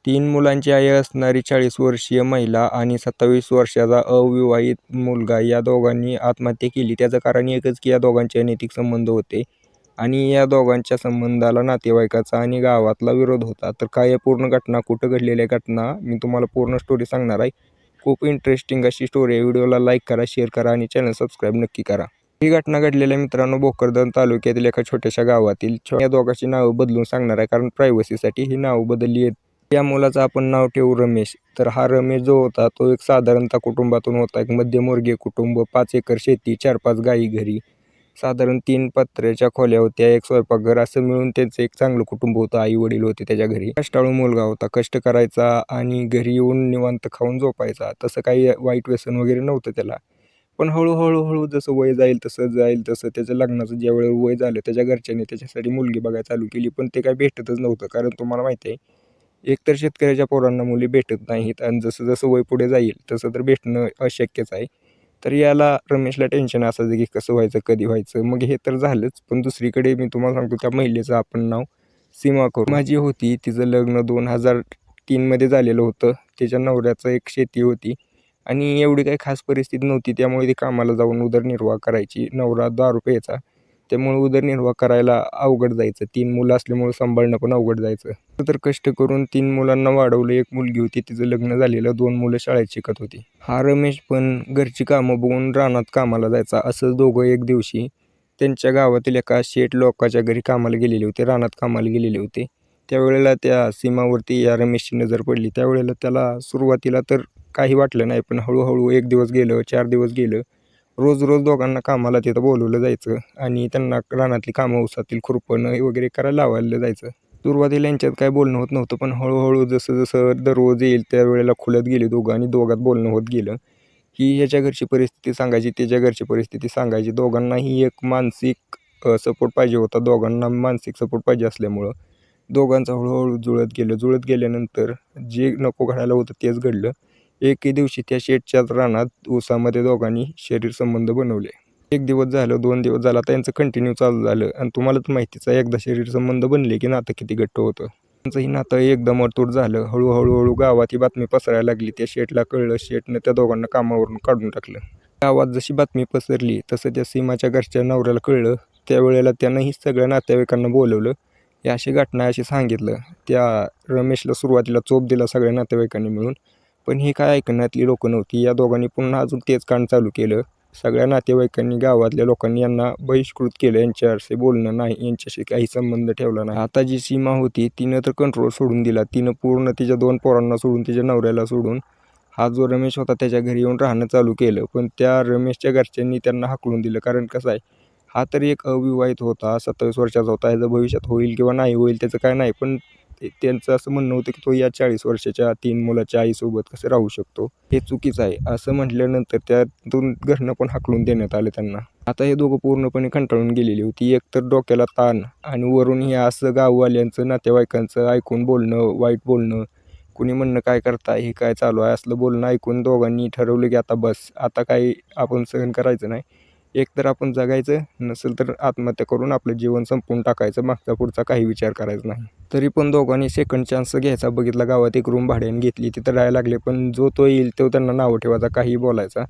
तीन मुलांची आई असणारी 40 वर्षीय महिला आणि 27 वर्षाचा अविवाहित मुलगा या दोघांनी आत्महत्या केली. त्याचं कारण एकच की या दोघांचे अनैतिक संबंध होते आणि या दोघांच्या संबंधाला नातेवाईकाचा आणि गावातला विरोध होता. तर काय आहे पूर्ण घटना, कुठं घडलेल्या घटना, मी तुम्हाला पूर्ण स्टोरी सांगणार आहे. खूप इंटरेस्टिंग अशी स्टोरी आहे. व्हिडिओला लाईक करा, शेअर करा आणि चॅनल सबस्क्राईब नक्की करा. ही घटना घडलेल्या मित्रांनो भोकरदन तालुक्यातील एका छोट्याशा गावातील. या दोघांची नावं बदलून सांगणार आहे कारण प्रायव्हसीसाठी ही नावं बदलली आहेत. या मुलाचं आपण नाव ठेवू रमेश. तर हा रमेश जो होता तो एक साधारणतः कुटुंबातून होता. एक मध्यमवर्गीय कुटुंब, 5 एकर शेती, 4-5 गायी घरी, साधारण 3 पत्र्याच्या खोल्या होत्या, एक स्वयंपाकघर, असं मिळून त्यांचं एक चांगलं कुटुंब होतं. आई वडील होते त्याच्या घरी. कष्टाळू मुलगा होता, कष्ट करायचा आणि घरी येऊन निवांत खाऊन झोपायचा. तसं काही वाईट व्यसन वगैरे नव्हतं त्याला. पण हळूहळू जसं वय जाईल तसं त्याचं लग्नाचं ज्यावेळेस वय झालं त्याच्या घरच्यांनी त्याच्यासाठी मुलगी बघायला चालू केली. पण ते काही भेटतच नव्हतं कारण तुम्हाला माहिती आहे एकतर शेतकऱ्याच्या पोरांना मुली भेटत नाहीत आणि जसं जसं वय पुढे जाईल तसं तर भेटणं अशक्यच आहे. तर याला रमेशला टेन्शन असायचं की कसं व्हायचं, कधी व्हायचं. मग हे तर झालंच, पण दुसरीकडे मी तुम्हाला सांगतो त्या महिलेचं आपण नाव सीमा करू. माझी होती, तिचं लग्न 2003 झालेलं होतं. त्याच्या नवऱ्याचं एक शेती होती आणि एवढी काही खास परिस्थिती नव्हती, त्यामुळे ती कामाला जाऊन उदरनिर्वाह करायची. नवरा दारू प्यायचा, त्यामुळे उदरनिर्वाह करायला अवघड जायचं. 3 मुलं असल्यामुळे सांभाळणं पण अवघड जायचं. तर कष्ट करून 3 मुलांना वाढवलं. एक मुलगी होती, तिचं लग्न झालेलं, 2 मुलं शाळेत शिकत होती. हा रमेश पण घरची कामं बघून रानात कामाला जायचा. असंच दोघं एक दिवशी त्यांच्या गावातील एका शेठ लोकांच्या घरी कामाला गेलेले होते, रानात कामाला गेलेले होते. त्यावेळेला त्या सीमावरती या रमेशची नजर पडली. त्यावेळेला त्याला सुरुवातीला तर काही वाटलं नाही, पण हळूहळू 1 दिवस गेलं, 4 दिवस गेलं. रोज दोघांना कामाला तिथं बोलवलं जायचं आणि त्यांना रानातली कामं, ऊसातील खुरपणं वगैरे करायला लावायला जायचं. सुरुवातीला यांच्यात काय बोलणं होत नव्हतं, पण हळूहळू जसं दररोज येईल त्यावेळेला खुलत गेली दोघं आणि दोघात बोलणं होत गेलं. ही ह्याच्या घरची परिस्थिती सांगायची, त्याच्या घरची परिस्थिती सांगायची. दोघांनाही एक मानसिक सपोर्ट पाहिजे होता. दोघांना मानसिक सपोर्ट पाहिजे असल्यामुळं दोघांचं हळूहळू जुळत गेल्यानंतर जे नको घडायला होतं तेच घडलं. एके दिवशी त्या शेठच्याच रानात ऊसामध्ये दोघांनी शरीर संबंध बनवले. 1 दिवस झालं, 2 दिवस झाला, त्यांचं कंटिन्यू चालू झालं आणि तुम्हाला तर माहितीच आहे एकदा शरीर संबंध बनले की नातं किती घट्ट होतं. त्यांचंही नातं एकदम अतूट झालं. हळूहळू गावात ही बातमी पसरायला लागली. त्या शेठला कळलं. शेठनं त्या दोघांना कामावरून काढून टाकलं. गावात जशी बातमी पसरली तसं त्या सीमाच्या घरच्या नवऱ्याला कळलं. त्यावेळेला त्यानंही सगळ्या नातेवाईकांना बोलवलं. ही अशी घटना आहे अशी सांगितलं. त्या रमेशला सुरुवातीला चोप दिला सगळ्या नातेवाईकांनी मिळून, पण ही काय ऐकण्यातली लोकं नव्हती. या दोघांनी पुन्हा अजून तेच कांड चालू केलं. सगळ्या नातेवाईकांनी, गावातल्या लोकांनी यांना बहिष्कृत केलं. यांच्याशी बोलणं नाही, यांच्याशी काही संबंध ठेवला नाही. आता जी सीमा होती तिनं तर कंट्रोल सोडून दिला. तिनं पूर्ण तिच्या 2 पोरांना सोडून, तिच्या नवऱ्याला सोडून हा जो रमेश होता त्याच्या घरी येऊन राहणं चालू केलं. पण त्या रमेशच्या घरच्यांनी त्यांना हाकलून दिलं. कारण कसं आहे, हा तरी एक अविवाहित होता, 27 वर्षाचा होता. ह्याचं भविष्यात होईल किंवा नाही होईल त्याचं काय नाही, पण त्यांचं असं म्हणणं होतं की तो या 40 वर्षाच्या 3 मुलाच्या आईसोबत कसं राहू शकतो, हे चुकीचं आहे. असं म्हटल्यानंतर त्यातून घरनं पण हाकलून देण्यात आलं त्यांना. आता हे दोघं पूर्णपणे कंटाळून गेलेली होती. एकतर डोक्याला ताण आणि वरून हे असं गाववाल्यांचं, नातेवाईकांचं ऐकून बोलणं, वाईट बोलणं, कुणी म्हणणं काय करताय, हे काय चालू आहे, असलं बोलणं ऐकून दोघांनी ठरवलं की आता बस, आता काही आपण सहन करायचं नाही. एकतर आपण जगायचं, नसेल तर आत्महत्या करून आपलं जीवन संपवून टाकायचं. मागचा पुढचा काही विचार करायचा नाही. तरी पण दोघांनी सेकंड चान्स घ्यायचा बघितला. गावात एक रूम भाड्याने घेतली, तिथं राहायला लागले. पण जो तो येईल तो त्यांना नावं ठेवायचा, काही बोलायचा.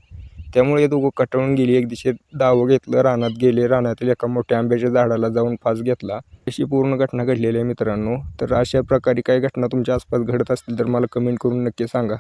त्यामुळे हे दोघं कटाळून गेली. एक दिवशी दावं घेतलं, रानात गेले. रानातील एका मोठ्या आंब्याच्या झाडाला जाऊन फास घेतला. अशी पूर्ण घटना घडलेली आहे मित्रांनो. तर अशा प्रकारे काही घटना तुमच्या आसपास घडत असतील तर मला कमेंट करून नक्की सांगा.